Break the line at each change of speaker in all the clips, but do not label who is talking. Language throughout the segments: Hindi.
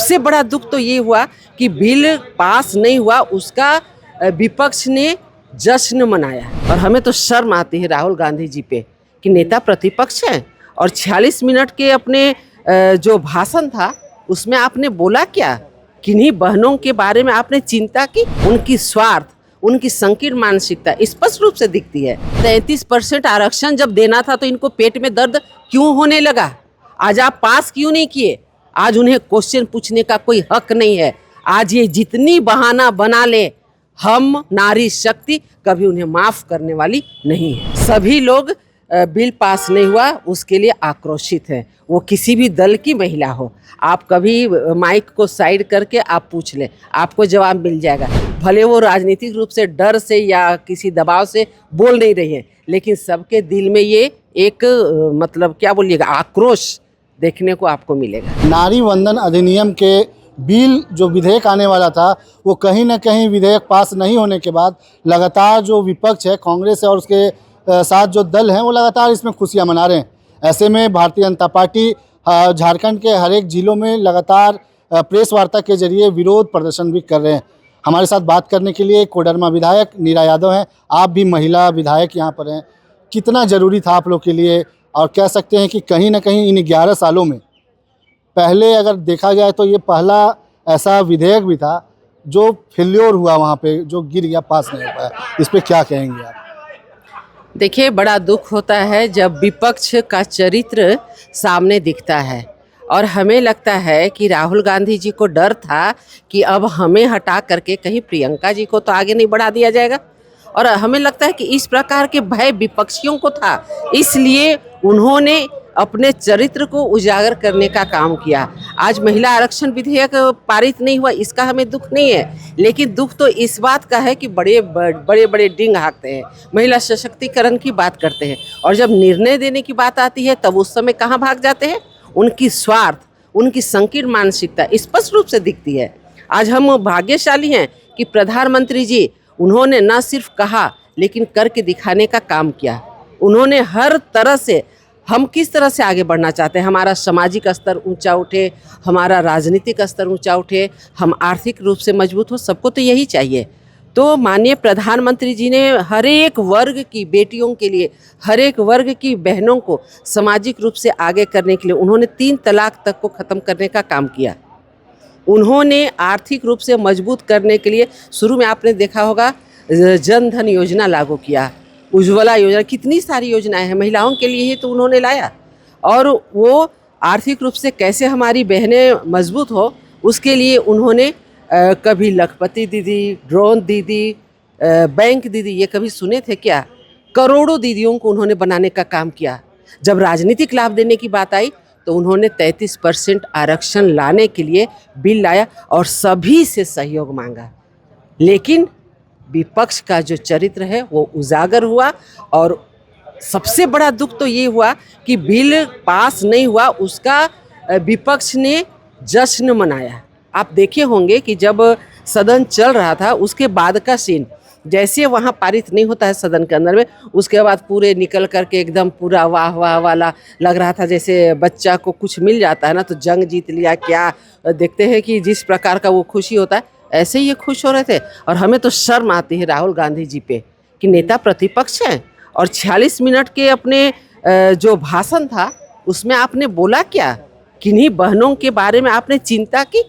सबसे बड़ा दुख तो ये हुआ कि बिल पास नहीं हुआ, उसका विपक्ष ने जश्न मनाया। और हमें तो शर्म आती है राहुल गांधी जी पे कि नेता प्रतिपक्ष हैं और 46 मिनट के अपने जो भाषण था उसमें आपने बोला क्या? किन्हीं बहनों के बारे में आपने चिंता की? उनकी स्वार्थ, उनकी संकीर्ण मानसिकता स्पष्ट रूप से दिखती है। 33% आरक्षण जब देना था तो इनको पेट में दर्द क्यों होने लगा? आज आप पास क्यों नहीं किए? आज उन्हें क्वेश्चन पूछने का कोई हक नहीं है। आज ये जितनी बहाना बना ले, हम नारी शक्ति कभी उन्हें माफ करने वाली नहीं है। सभी लोग बिल पास नहीं हुआ उसके लिए आक्रोशित हैं, वो किसी भी दल की महिला हो। आप कभी माइक को साइड करके आप पूछ लें, आपको जवाब मिल जाएगा। भले वो राजनीतिक रूप से डर से या किसी दबाव से बोल नहीं रही है, लेकिन सबके दिल में ये एक मतलब क्या बोलिएगा, आक्रोश देखने को आपको मिलेगा।
नारी वंदन अधिनियम के बिल जो विधेयक आने वाला था, वो कहीं ना कहीं विधेयक पास नहीं होने के बाद लगातार जो विपक्ष है, कांग्रेस है और उसके साथ जो दल हैं, वो लगातार इसमें खुशियां मना रहे हैं। ऐसे में भारतीय जनता पार्टी झारखंड के हर एक जिलों में लगातार प्रेस वार्ता के जरिए विरोध प्रदर्शन भी कर रहे हैं। हमारे साथ बात करने के लिए कोडरमा विधायक नीरा यादव हैं। आप भी महिला विधायक यहाँ पर हैं, कितना ज़रूरी था आप लोग के लिए? और कह सकते हैं कि कहीं ना कहीं इन 11 सालों में पहले अगर देखा जाए तो ये पहला ऐसा विधेयक भी था जो फेल्योर हुआ, वहाँ पे जो गिर गया, पास नहीं हो पाया। इस पे क्या कहेंगे आप?
देखिए, बड़ा दुख होता है जब विपक्ष का चरित्र सामने दिखता है और हमें लगता है कि राहुल गांधी जी को डर था कि अब हमें हटा करके कहीं प्रियंका जी को तो आगे नहीं बढ़ा दिया जाएगा। और हमें लगता है कि इस प्रकार के भय विपक्षियों को था, इसलिए उन्होंने अपने चरित्र को उजागर करने का काम किया। आज महिला आरक्षण विधेयक पारित नहीं हुआ, इसका हमें दुख नहीं है, लेकिन दुख तो इस बात का है कि बड़े बड़े डिंग हाँकते हैं, महिला सशक्तिकरण की बात करते हैं, और जब निर्णय देने की बात आती है तब उस समय कहाँ भाग जाते हैं? उनकी स्वार्थ, उनकी संकीर्ण मानसिकता स्पष्ट रूप से दिखती है। आज हम भाग्यशाली हैं कि प्रधानमंत्री जी, उन्होंने न सिर्फ कहा लेकिन करके दिखाने का काम किया। उन्होंने हर तरह से, हम किस तरह से आगे बढ़ना चाहते हैं, हमारा सामाजिक स्तर ऊंचा उठे, हमारा राजनीतिक स्तर ऊंचा उठे, हम आर्थिक रूप से मजबूत हो, सबको तो यही चाहिए। तो माननीय प्रधानमंत्री जी ने हर एक वर्ग की बेटियों के लिए, हर एक वर्ग की बहनों को सामाजिक रूप से आगे करने के लिए उन्होंने 3 तलाक तक को ख़त्म करने का काम किया। उन्होंने आर्थिक रूप से मजबूत करने के लिए शुरू में आपने देखा होगा जन धन योजना लागू किया, उज्ज्वला योजना, कितनी सारी योजनाएं हैं महिलाओं के लिए ही तो उन्होंने लाया। और वो आर्थिक रूप से कैसे हमारी बहनें मजबूत हो, उसके लिए उन्होंने कभी लखपति दीदी, ड्रोन दीदी, बैंक दीदी, ये कभी सुने थे क्या? करोड़ों दीदियों को उन्होंने बनाने का काम किया। जब राजनीतिक लाभ देने की बात आई तो उन्होंने 33% आरक्षण लाने के लिए बिल लाया और सभी से सहयोग मांगा, लेकिन विपक्ष का जो चरित्र है वो उजागर हुआ। और सबसे बड़ा दुख तो ये हुआ कि बिल पास नहीं हुआ, उसका विपक्ष ने जश्न मनाया। आप देखे होंगे कि जब सदन चल रहा था उसके बाद का सीन, जैसे वहाँ पारित नहीं होता है सदन के अंदर में, उसके बाद पूरे निकल करके एकदम पूरा वाह वाह वाला लग रहा था, जैसे बच्चा को कुछ मिल जाता है ना तो जंग जीत लिया क्या। देखते हैं कि जिस प्रकार का वो खुशी होता है, ऐसे ही ये खुश हो रहे थे। और हमें तो शर्म आती है राहुल गांधी जी पे कि नेता प्रतिपक्ष हैं और 46 मिनट के अपने जो भाषण था उसमें आपने बोला क्या? किन्हीं बहनों के बारे में आपने चिंता की?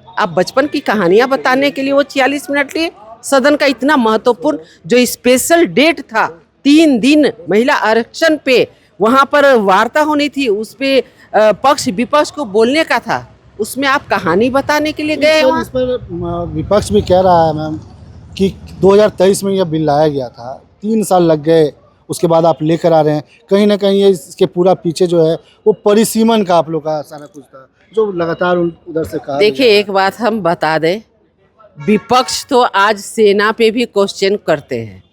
आप बचपन की कहानियां बताने के लिए वो 46 मिनट लिए? सदन का इतना महत्वपूर्ण जो स्पेशल डेट था, 3 दिन महिला आरक्षण पे वहाँ पर वार्ता होनी थी, उस पे पक्ष विपक्ष को बोलने का था, उसमें आप कहानी बताने के लिए गए वहाँ?
इस पर विपक्ष भी कह रहा है मैम कि 2023 में यह बिल लाया गया था, 3 साल लग गए, उसके बाद आप लेकर आ रहे हैं। कहीं ना कहीं ये इसके पूरा पीछे जो है वो परिसीमन का आप लोग का सारा कुछ था जो लगातार उधर से कहा।
देखिए, एक बात हम बता दें, विपक्ष तो आज सेना पे भी क्वेश्चन करते हैं,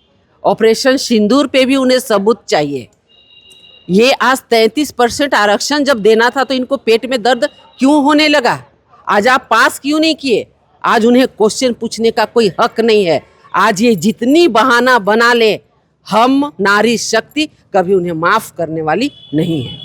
ऑपरेशन सिंदूर पे भी उन्हें सबूत चाहिए। ये आज 33% आरक्षण जब देना था तो इनको पेट में दर्द क्यों होने लगा? आज आप पास क्यों नहीं किए? आज उन्हें क्वेश्चन पूछने का कोई हक नहीं है। आज ये जितनी बहाना बना ले, हम नारी शक्ति कभी उन्हें माफ करने वाली नहीं है।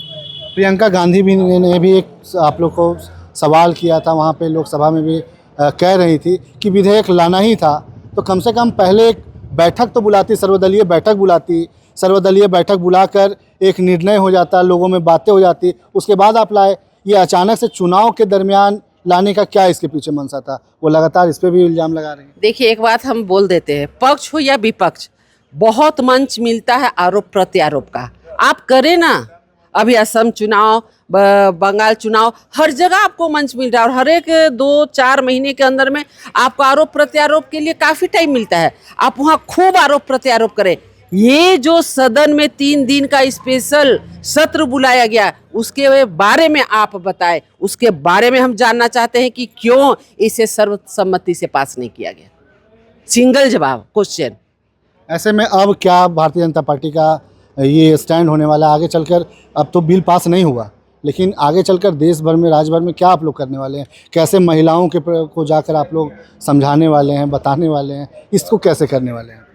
प्रियंका गांधी भी ने भी एक आप लोग को सवाल किया था, वहाँ पे लोकसभा में भी कह रही थी कि विधेयक लाना ही था, तो कम से कम पहले एक बैठक तो बुलाती, सर्वदलीय बैठक बुलाती, सर्वदलीय बैठक बुलाकर एक निर्णय हो जाता, लोगों में बातें हो जाती, उसके बाद आप लाए। ये अचानक से चुनाव के दरमियान लाने का क्या इसके पीछे मंशा था? वो लगातार इस पे भी इल्ज़ाम लगा रहे हैं।
देखिए, एक बात हम बोल देते हैं, पक्ष हो या विपक्ष, बहुत मंच मिलता है आरोप प्रत्यारोप का। आप करें ना, अभी असम चुनाव, बंगाल चुनाव, हर जगह आपको मंच मिल रहा है और हर एक 2-4 महीने के अंदर में आपको आरोप प्रत्यारोप के लिए काफ़ी टाइम मिलता है। आप वहाँ खूब आरोप प्रत्यारोप करें। ये जो सदन में 3 दिन का स्पेशल सत्र बुलाया गया, उसके बारे में आप बताएं, उसके बारे में हम जानना चाहते हैं कि क्यों इसे सर्वसम्मति से पास नहीं किया गया। सिंगल जवाब क्वेश्चन।
ऐसे में अब क्या भारतीय जनता पार्टी का ये स्टैंड होने वाला है आगे चलकर? अब तो बिल पास नहीं हुआ, लेकिन आगे चलकर देश भर में, राज्य भर में क्या आप लोग करने वाले हैं? कैसे महिलाओं के को जाकर आप लोग समझाने वाले हैं, बताने वाले हैं, इसको कैसे करने वाले हैं?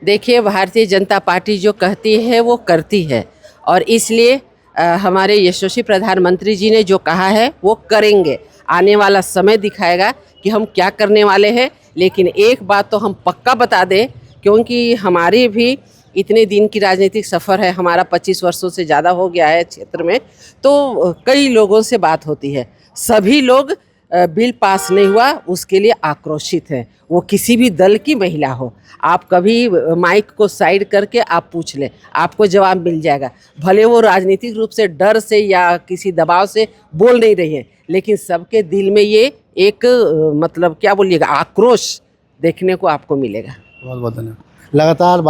देखिए, भारतीय जनता पार्टी जो कहती है वो करती है, और इसलिए हमारे यशस्वी प्रधानमंत्री जी ने जो कहा है वो करेंगे। आने वाला समय दिखाएगा कि हम क्या करने वाले हैं। लेकिन एक बात तो हम पक्का बता दें, क्योंकि हमारी भी इतने दिन की राजनीतिक सफ़र है, हमारा 25 वर्षों से ज़्यादा हो गया है क्षेत्र में, तो कई लोगों से बात होती है। सभी लोग बिल पास नहीं हुआ उसके लिए आक्रोशित हैं, वो किसी भी दल की महिला हो। आप कभी माइक को साइड करके आप पूछ लें, आपको जवाब मिल जाएगा। भले वो राजनीतिक रूप से डर से या किसी दबाव से बोल नहीं रही है, लेकिन सबके दिल में ये एक मतलब क्या बोलिएगा, आक्रोश देखने को आपको मिलेगा।
बहुत बहुत धन्यवाद। लगातार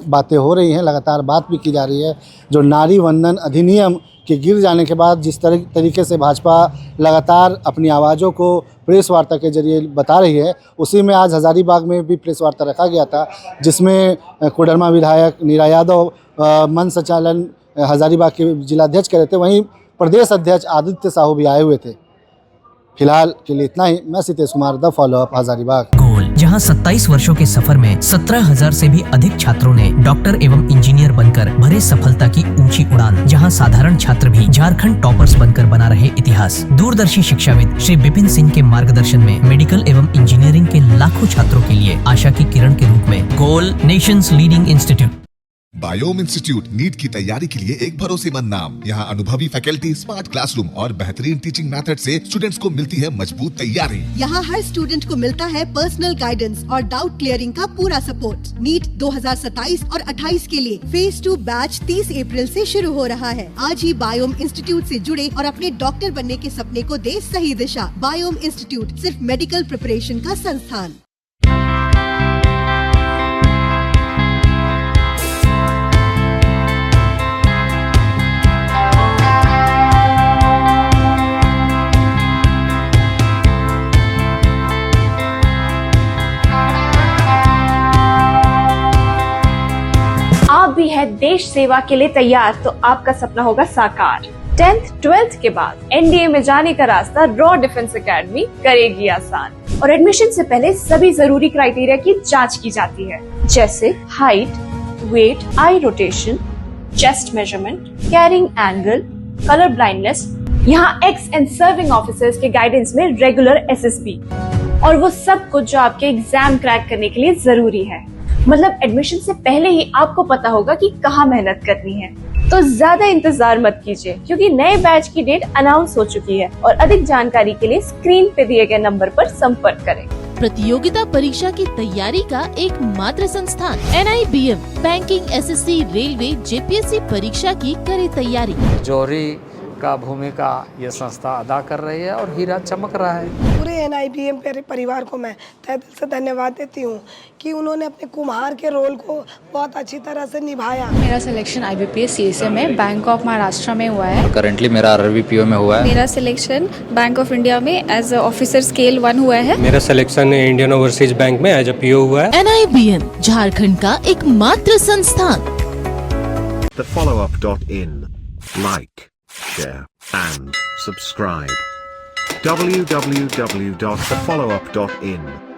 बातें हो रही हैं, लगातार बात भी की जा रही है। जो नारी वंदन अधिनियम के गिर जाने के बाद जिस तरीके से भाजपा लगातार अपनी आवाज़ों को प्रेस वार्ता के जरिए बता रही है, उसी में आज हज़ारीबाग में भी प्रेस वार्ता रखा गया था, जिसमें कोडरमा विधायक नीरा यादव मंच संचालन हज़ारीबाग के जिलाध्यक्ष कर रहे थे, वहीं प्रदेश अध्यक्ष आदित्य साहू भी आए हुए थे। फिलहाल के लिए इतना ही। मैं सितेश कुमार, द फॉलोअप, हज़ारीबाग।
गोल, जहां 27 वर्षों के सफर में 17,000 से भी अधिक छात्रों ने डॉक्टर एवं इंजीनियर बनकर भरे सफलता की ऊंची उड़ान, जहां साधारण छात्र भी झारखंड टॉपर्स बनकर बना रहे इतिहास। दूरदर्शी शिक्षाविद श्री विपिन सिंह के मार्गदर्शन में मेडिकल एवं इंजीनियरिंग के लाखों छात्रों के लिए आशा की किरण के रूप में goal, nation's leading institute.
Biome institute NEET की तैयारी के लिए एक भरोसेमंद नाम। यहाँ अनुभवी फैकल्टी, स्मार्ट क्लासरूम और बेहतरीन टीचिंग मेथड से स्टूडेंट्स को मिलती है मजबूत तैयारी।
यहाँ हर स्टूडेंट को मिलता है पर्सनल गाइडेंस और डाउट क्लियरिंग का पूरा सपोर्ट। नीट 2027 और 28 के लिए फेज 2 बैच 30 अप्रैल से शुरू हो रहा है। आज ही बायोम इंस्टीट्यूट से जुड़े और अपने डॉक्टर बनने के सपने को दे सही दिशा। बायोम इंस्टीट्यूट सिर्फ मेडिकल प्रिपरेशन का संस्थान।
आप भी है देश सेवा के लिए तैयार तो आपका सपना होगा साकार। 10th 12th के बाद एनडीए में जाने का रास्ता रॉ डिफेंस एकेडमी करेगी आसान। और एडमिशन से पहले सभी जरूरी क्राइटेरिया की जांच की जाती है, जैसे height, weight, eye rotation, chest measurement, carrying angle, colour blindness. यहाँ एक्स एंड सर्विंग ऑफिसर्स के गाइडेंस में रेगुलर एसएसबी, और वो सब कुछ जो आपके एग्जाम क्रैक करने के लिए जरूरी है। मतलब एडमिशन से पहले ही आपको पता होगा कि कहाँ मेहनत करनी है। तो ज्यादा इंतजार मत कीजिए, क्योंकि नए बैच की डेट अनाउंस हो चुकी है। और अधिक जानकारी के लिए स्क्रीन पे दिए गए नंबर पर संपर्क करें।
प्रतियोगिता परीक्षा की तैयारी का एक मात्र संस्थान NIBM, banking, SSC, railway, JPSC परीक्षा की करे तैयारी।
जौहरी का भूमिका ये संस्था अदा कर रही है और हीरा चमक रहा है।
पूरे NIBM परिवार को मैं तहे दिल से धन्यवाद देती हूँ कि उन्होंने अपने कुम्हार के रोल को बहुत अच्छी तरह से निभाया।
मेरा सिलेक्शन IBPS CSA में बैंक ऑफ महाराष्ट्र में हुआ है।
करंटली मेरा RRBPO में हुआ है।
मेरा सिलेक्शन बैंक ऑफ इंडिया में एज ऑफिसर स्केल 1 हुआ है।
मेरा सिलेक्शन इंडियन ओवरसीज बैंक में एज अ PO हुआ है।
NIBM झारखंड का एक मात्र संस्थान।
thefollowup.in. Like, share and subscribe. www.thefollowup.in